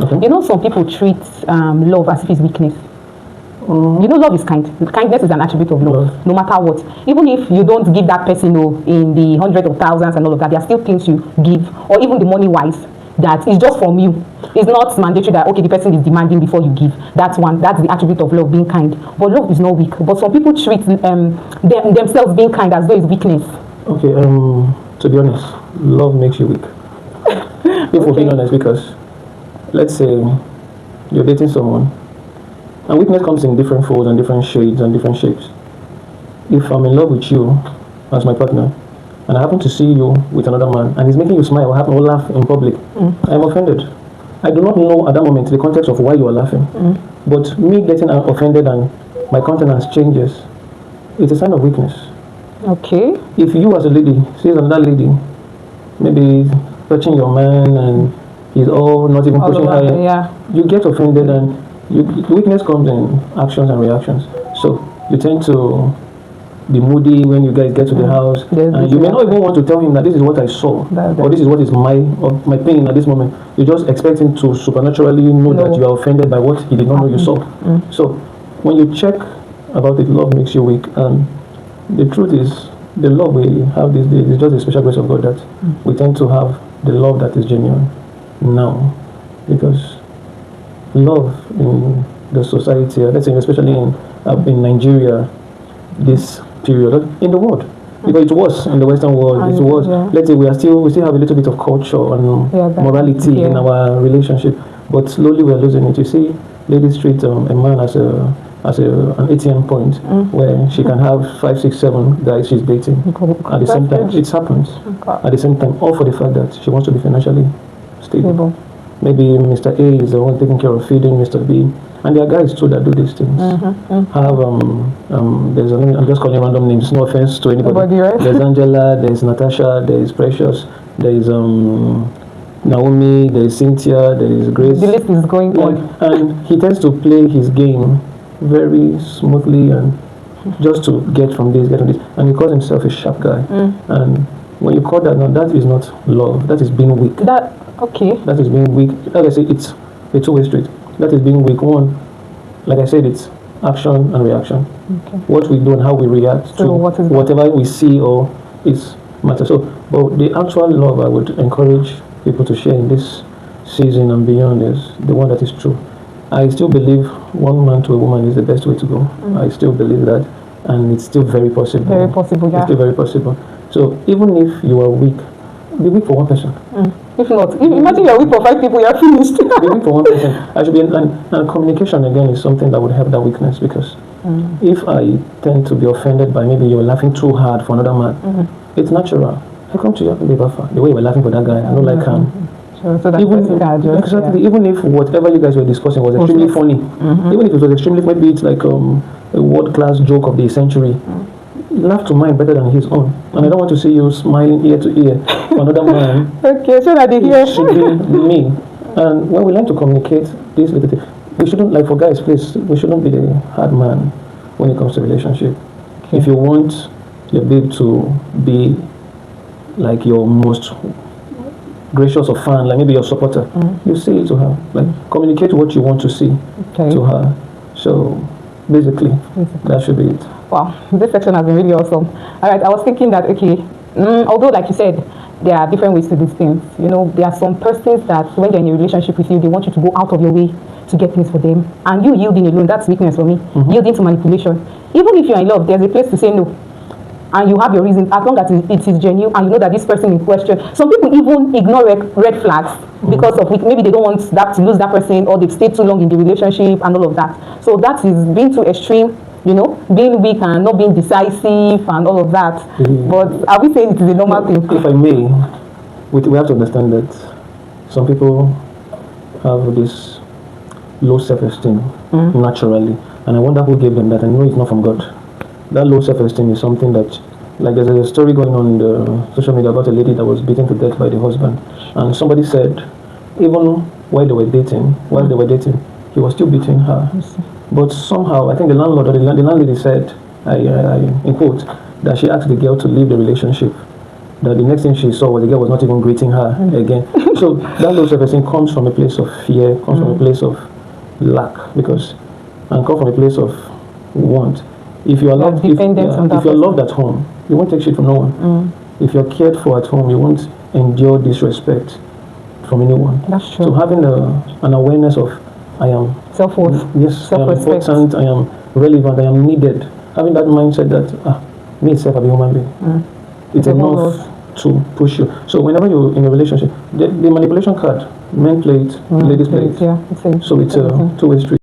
Okay. You know, some people treat love as if it's weakness. You know, love is kind. Kindness is an attribute of love, no matter what. Even if you don't give that person in the hundreds of thousands and all of that, there are still things you give, or even the money wise, that is just from you. It's not mandatory that, okay, the person is demanding before you give. That's the attribute of love, being kind. But love is not weak. But some people treat themselves being kind as though it's weakness. Okay, to be honest, love makes you weak. If we're being honest, because let's say you're dating someone, and weakness comes in different folds and different shades and different shapes. If I'm in love with you as my partner, and I happen to see you with another man, and he's making you smile or laugh in public, I'm offended. I do not know at that moment the context of why you are laughing. But me getting offended and my countenance changes, it's a sign of weakness. Okay. If you as a lady sees another lady, maybe touching your man and he's all not even pushing her, you get offended, and weakness comes in actions and reactions. So you tend to be moody when you guys get to the house, and you may not even want to tell him that this is what I saw, or this is what is my pain at this moment. You just expect him to supernaturally know that you are offended by what he did not know you saw. So when you check about it, love makes you weak, and the truth is, the love we have these days is just a special grace of God that we tend to have the love that is genuine now, because love in the society, let's say especially in Nigeria, this period in the world, because it was in the Western world, it was. Let's say we still have a little bit of culture and morality in our relationship, but slowly we are losing it. You see, ladies treat a man as an ATM point where she can have 5, 6, 7 guys she's dating at the same time. It happens at the same time, all for the fact that she wants to be financially stable. Maybe Mr. A is the one taking care of feeding Mr. B, and there are guys too that do these things. There's I'm just calling random names, no offense to anybody. There's Angela, there's Natasha, there's Precious, there's Naomi, there's Cynthia, there's Grace. The list is going on. And he tends to play his game very smoothly and just to get from this, and he calls himself a sharp guy. And when you call that, now that is not love, that is being weak. That is being weak. Like I say, it's a two-way street. That is being weak. One, like I said, it's action and reaction. What we do and how we react to whatever we see or is matter. So, but the actual love I would encourage people to share in this season and beyond is the one that is true. I still believe one man to a woman is the best way to go. I still believe that, and it's still very possible. Very possible, yeah. It's still very possible. So even if you are weak, be weak for one person. If not, imagine you're weak for 5 people, you're finished. Be weak for one person. I should be, and communication again is something that would help that weakness, because if I tend to be offended by maybe you're laughing too hard for another man, it's natural. I come to you, the way you were laughing for that guy, I don't like him. So that even if whatever you guys were discussing was extremely funny, even if it was extremely, maybe it's like a world-class joke of the century, laugh to mine better than his own. And I don't want to see you smiling ear to ear for another man. So that they hear. It should be me. And when we learn to communicate this little thing, we shouldn't, like for guys, please, we shouldn't be the hard man when it comes to relationship. If you want your babe to be like your most gracious or fan, like maybe your supporter, you say it to her. Like, communicate what you want to see to her. So basically, that should be it. Wow, this section has been really awesome. All right, I was thinking that, although like you said, there are different ways to these things. You know, there are some persons that when they're in a relationship with you, they want you to go out of your way to get things for them. And you yielding alone, that's weakness for me. Yielding to manipulation. Even if you're in love, there's a place to say no. And you have your reason, as long as it is genuine and you know that this person in question. Some people even ignore red flags because of maybe they don't want to lose that person, or they've stayed too long in the relationship and all of that. So that is being too extreme, you know, being weak and not being decisive and all of that. But are we saying it is a normal thing? If I may, we have to understand that some people have this low self-esteem naturally, and I wonder who gave them that. I know it's not from God. That low self-esteem is something that, like, there's a story going on in the social media about a lady that was beaten to death by the husband, and somebody said even while they were dating, he was still beating her. But somehow, I think the landlord or the landlady said, in quote, that she asked the girl to leave the relationship that the next thing she saw was the girl was not even greeting her again. So that low self-esteem comes from a place of fear, comes from a place of lack, and comes from a place of want. If you are loved, if you're loved at home, you won't take shit from no one. If you're cared for at home, you won't endure disrespect from anyone. That's true. So having an awareness of I am self-worth, yes, I am important, I am relevant, I am needed. Having that mindset that me itself, I'm a human being. It's enough to push you. So whenever you're in a relationship, the manipulation card, men play it, ladies play it. Yeah, so it's a two-way street.